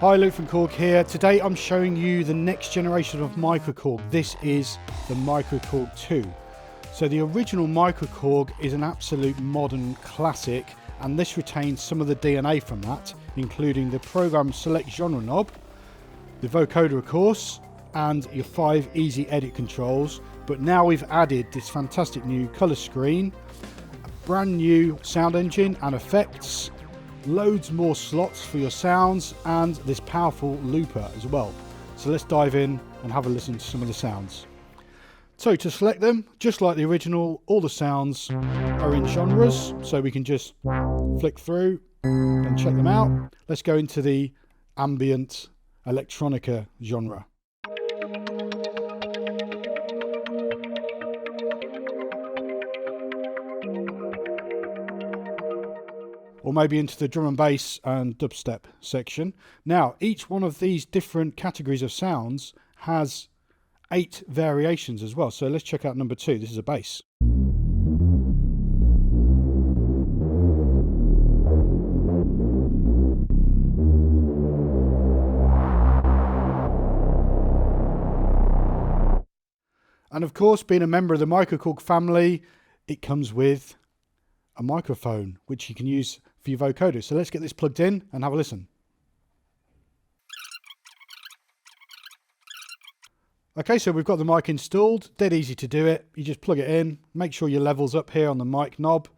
Hi, Luke from Korg here. Today I'm showing you the next generation of microKORG. This is the microKORG2. So the original microKORG is an absolute modern classic, and this retains some of the DNA from that, including the program select genre knob, the vocoder of course, and your 5 easy edit controls. But now we've added this fantastic new colour screen, a brand new sound engine and effects, loads more slots for your sounds, and this powerful looper as well. So let's dive in and have a listen to some of the sounds. So to select them, just like the original, all the sounds are in genres, so we can just flick through and check them out. Let's go into the ambient electronica genre. Or maybe into the drum and bass and dubstep section. Now, each one of these different categories of sounds has 8 variations as well. So let's check out number 2. This is a bass. And of course, being a member of the microKORG family, it comes with a microphone, which you can use for your vocoder. So let's get this plugged in and have a listen. Okay, so we've got the mic installed. Dead easy to do it. You just plug it in, make sure your level's up here on the mic knob.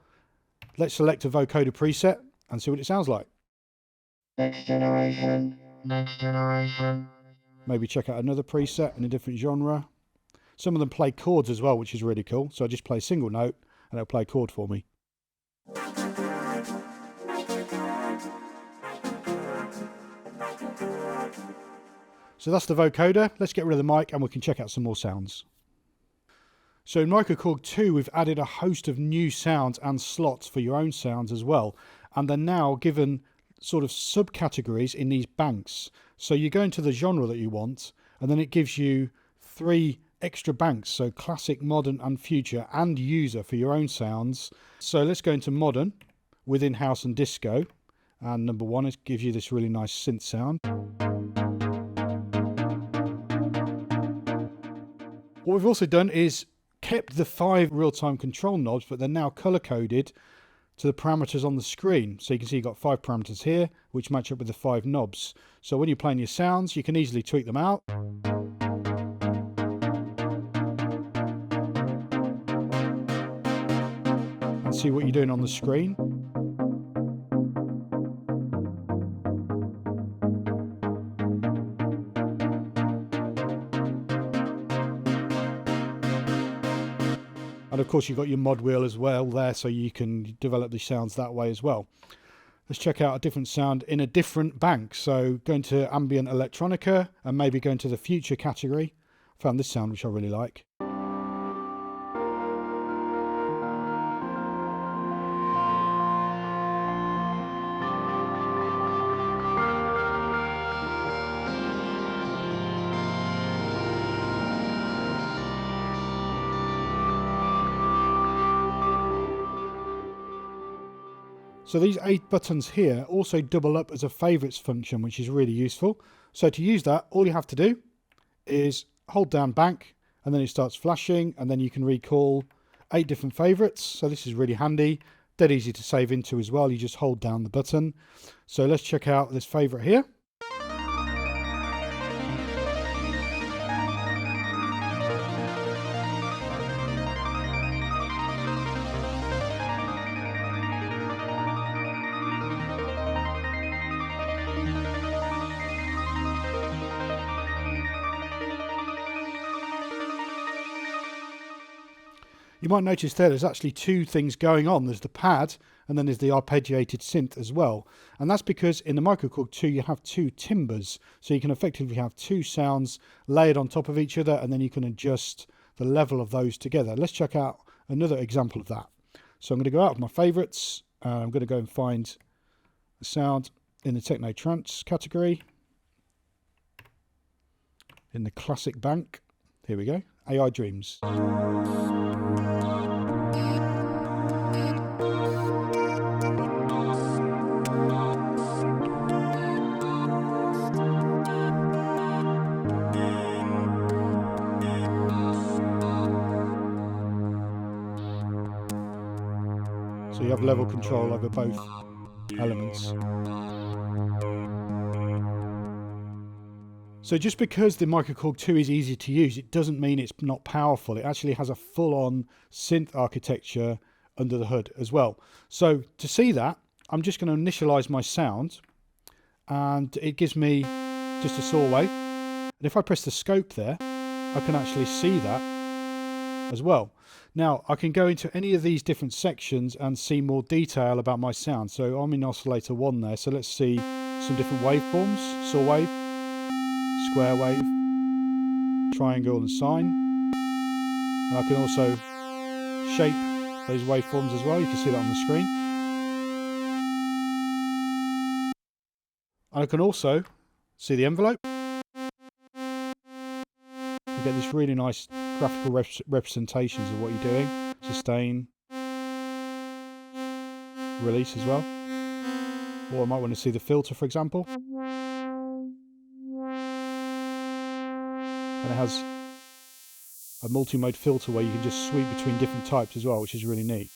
Let's select a vocoder preset and see what it sounds like. Next generation, next generation. Maybe check out another preset in a different genre. Some of them play chords as well, which is really cool. So I just play a single note and it'll play a chord for me. So that's the vocoder. Let's get rid of the mic and we can check out some more sounds. So in microKORG2, we've added a host of new sounds and slots for your own sounds as well. And they're now given sort of subcategories in these banks. So you go into the genre that you want, and then it gives you 3 extra banks. So classic, modern and future, and user for your own sounds. So let's go into modern, within house and disco. And number 1, it gives you this really nice synth sound. What we've also done is kept the 5 real-time control knobs, but they're now color-coded to the parameters on the screen. So you can see you've got 5 parameters here, which match up with the 5 knobs. So when you're playing your sounds, you can easily tweak them out. And see what you're doing on the screen. And of course you've got your mod wheel as well there, so you can develop the sounds that way as well. Let's check out a different sound in a different bank. So go into ambient electronica and maybe go into the future category. I found this sound which I really like. So these 8 buttons here also double up as a favorites function, which is really useful. So to use that, all you have to do is hold down bank, and then it starts flashing, and then you can recall 8 different favorites. So this is really handy, dead easy to save into as well. You just hold down the button. So let's check out this favorite here. You might notice there's actually 2 things going on. There's the pad and then there's the arpeggiated synth as well. And that's because in the microKORG2 you have 2 timbres. So you can effectively have 2 sounds layered on top of each other, and then you can adjust the level of those together. Let's check out another example of that. So I'm going to go out of my favorites. I'm going to go and find a sound in the techno trance category. In the classic bank. Here we go. AI Dreams. So you have level control over both elements. So just because the microKORG2 is easy to use, it doesn't mean it's not powerful. It actually has a full-on synth architecture under the hood as well. So to see that, I'm just going to initialize my sound, and it gives me just a saw wave. And if I press the scope there, I can actually see that as well. Now I can go into any of these different sections and see more detail about my sound. So I'm in oscillator 1 there, so let's see some different waveforms: saw wave, square wave, triangle and sine. And I can also shape those waveforms as well. You can see that on the screen. And I can also see the envelope. You get this really nice graphical representations of what you're doing. Sustain, release as well. Or I might want to see the filter, for example. And it has a multi-mode filter where you can just sweep between different types as well, which is really neat.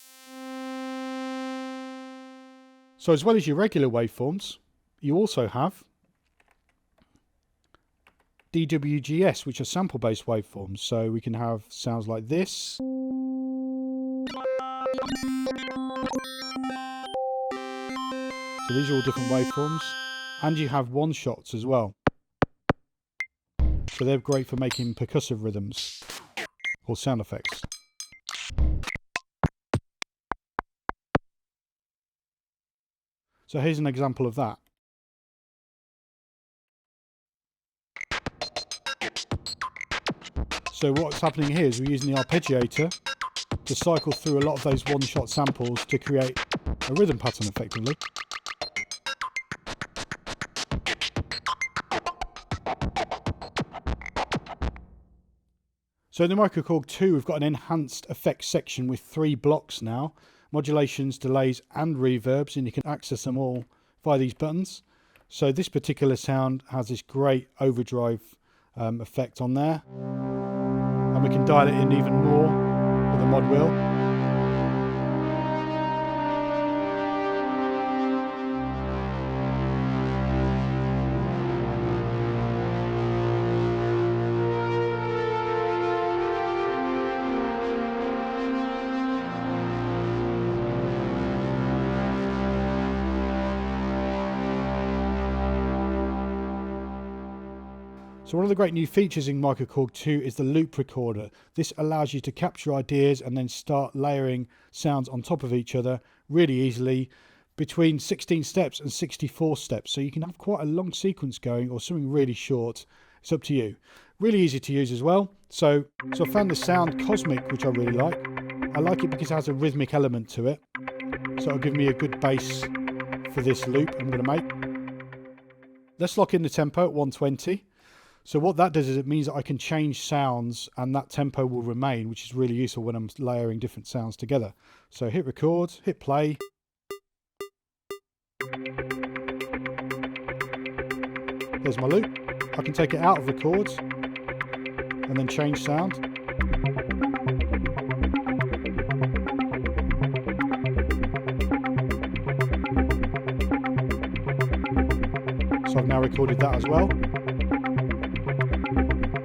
So as well as your regular waveforms, you also have DWGS, which are sample-based waveforms. So we can have sounds like this. So these are all different waveforms. And you have one-shots as well. So they're great for making percussive rhythms or sound effects. So here's an example of that. So what's happening here is we're using the arpeggiator to cycle through a lot of those one-shot samples to create a rhythm pattern effectively. So in the microKORG2 we've got an enhanced effects section with 3 blocks now: modulations, delays and reverbs, and you can access them all via these buttons. So this particular sound has this great overdrive effect on there, and we can dial it in even more with the mod wheel. So one of the great new features in microKORG2 is the loop recorder. This allows you to capture ideas and then start layering sounds on top of each other really easily between 16 steps and 64 steps. So you can have quite a long sequence going or something really short. It's up to you. Really easy to use as well. So I found the sound Cosmic, which I really like. I like it because it has a rhythmic element to it. So it'll give me a good bass for this loop I'm going to make. Let's lock in the tempo at 120. So what that does is it means that I can change sounds and that tempo will remain, which is really useful when I'm layering different sounds together. So hit record, hit play. There's my loop. I can take it out of records and then change sound. So I've now recorded that as well.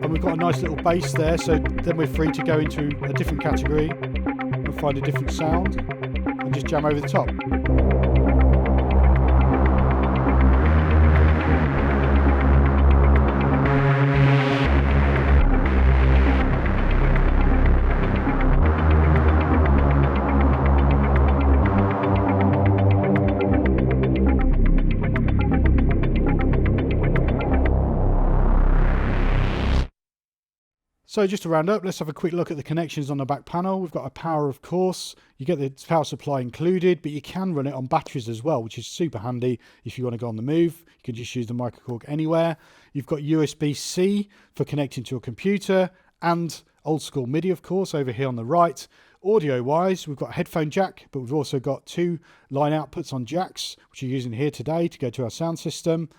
And we've got a nice little bass there, so then we're free to go into a different category and find a different sound and just jam over the top. So just to round up, let's have a quick look at the connections on the back panel. We've got a power, of course. You get the power supply included, but you can run it on batteries as well, which is super handy if you want to go on the move. You can just use the microKORG anywhere. You've got USB-C for connecting to your computer, and old school MIDI, of course, over here on the right. Audio-wise, we've got a headphone jack, but we've also got 2 line outputs on jacks, which you're using here today to go to our sound system.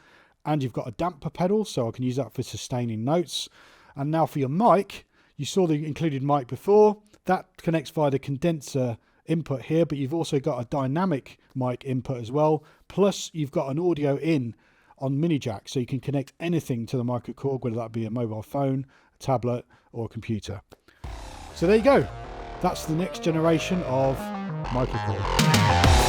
And you've got a damper pedal, so I can use that for sustaining notes. And now for your mic, you saw the included mic before. That connects via the condenser input here, but you've also got a dynamic mic input as well. Plus you've got an audio in on mini jack, so you can connect anything to the microKORG, whether that be a mobile phone, a tablet or a computer. So there you go. That's the next generation of microKORG.